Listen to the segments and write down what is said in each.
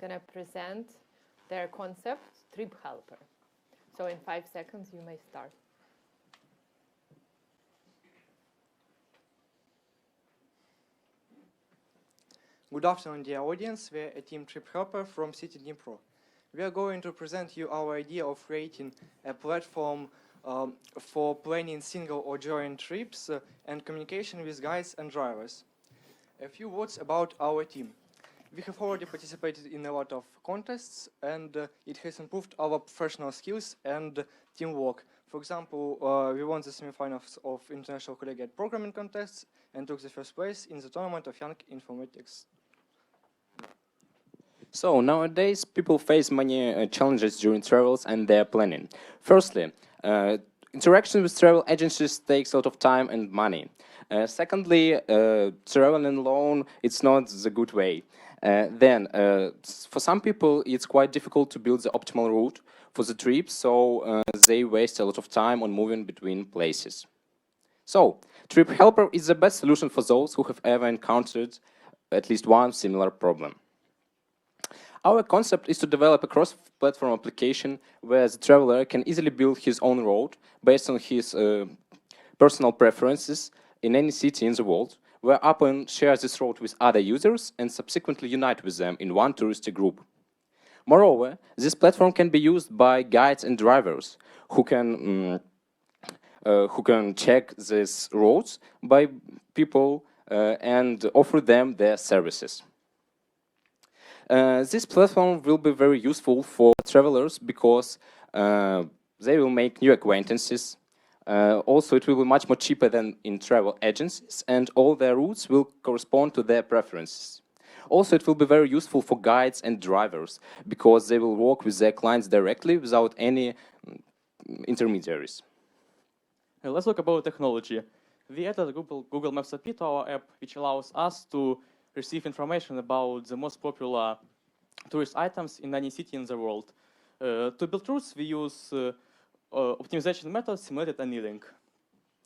going to present their concept, TripHelper. So in 5 seconds, you may start. Good afternoon, dear audience. We're a team TripHelper from City Dnipro. We are going to present you our idea of creating a platform for planning single or joint trips and communication with guides and drivers. A few words about our team. We have already participated in a lot of contests, and it has improved our professional skills and teamwork. For example, we won the semifinals of International Collegiate Programming Contests and took the first place in the tournament of Young Informatics. So nowadays, people face many challenges during travels and their planning. Firstly, interaction with travel agencies takes a lot of time and money. Secondly, traveling alone, it's not the good way. Then, for some people, it's quite difficult to build the optimal route for the trip, so they waste a lot of time on moving between places. So, TripHelper is the best solution for those who have ever encountered at least one similar problem. Our concept is to develop a cross-platform application where the traveler can easily build his own route based on his personal preferences in any city in the world, where Apple shares this route with other users and subsequently unite with them in one touristic group. Moreover, this platform can be used by guides and drivers who can check these routes by people and offer them their services. This platform will be very useful for travelers because they will make new acquaintances. Also, it will be much more cheaper than in travel agencies, and all their routes will correspond to their preferences. Also, it will be very useful for guides and drivers because they will work with their clients directly without any intermediaries. Let's talk about technology. We added Google Maps API to our app, which allows us to receive information about the most popular tourist items in any city in the world. To build routes, we use optimization methods simulated annealing.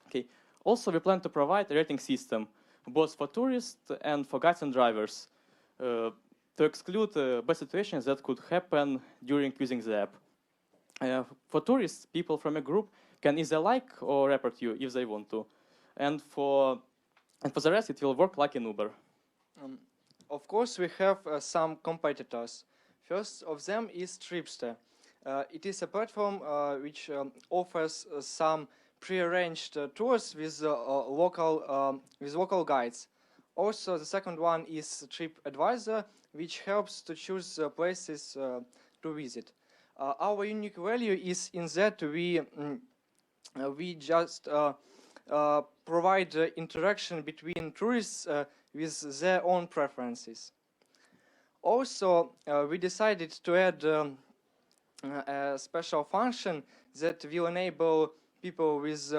Okay. Also, we plan to provide a rating system, both for tourists and for guides and drivers, to exclude bad situations that could happen during using the app. For tourists, people from a group can either like or report you if they want to. And for the rest, it will work like an Uber. Of course, we have some competitors. First of them is Tripster. It is a platform which offers some pre-arranged tours with local guides. Also, the second one is TripAdvisor, which helps to choose places to visit. Our unique value is in that we just provide interaction between tourists with their own preferences. Also, we decided to add a special function that will enable people with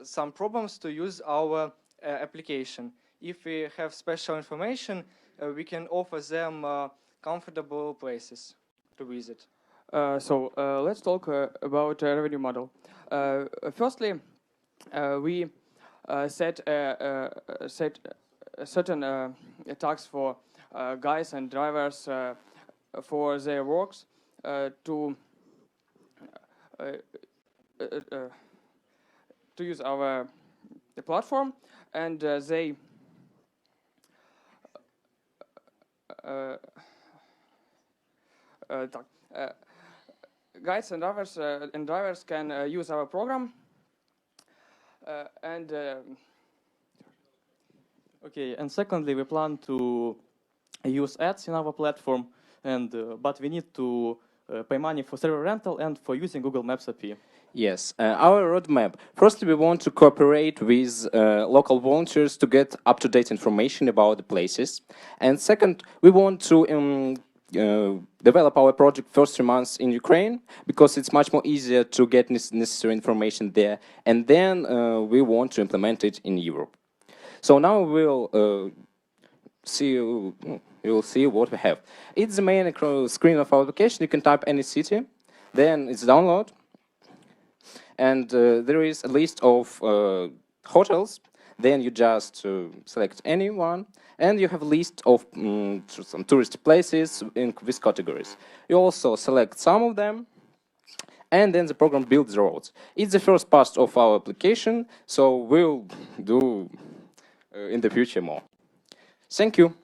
some problems to use our application. If we have special information, we can offer them comfortable places to visit. So let's talk about a revenue model. Firstly, we set certain tax for guides and drivers for their works to use our platform, and they guides and drivers can use our program and Okay, and secondly, we plan to use ads in our platform, and but we need to pay money for server rental and for using Google Maps API. Yes, our roadmap. Firstly, we want to cooperate with local volunteers to get up-to-date information about the places. And second, we want to develop our project first 3 months in Ukraine because it's much more easier to get necessary information there. And then we want to implement it in Europe. So now we'll see what we have. It's the main screen of our application. You can type any city, then it's download. And there is a list of hotels Then you just select any one, and you have a list of some tourist places with categories. You also select some of them, and then the program builds the roads. It's the first part of our application, so we'll do in the future more. Thank you.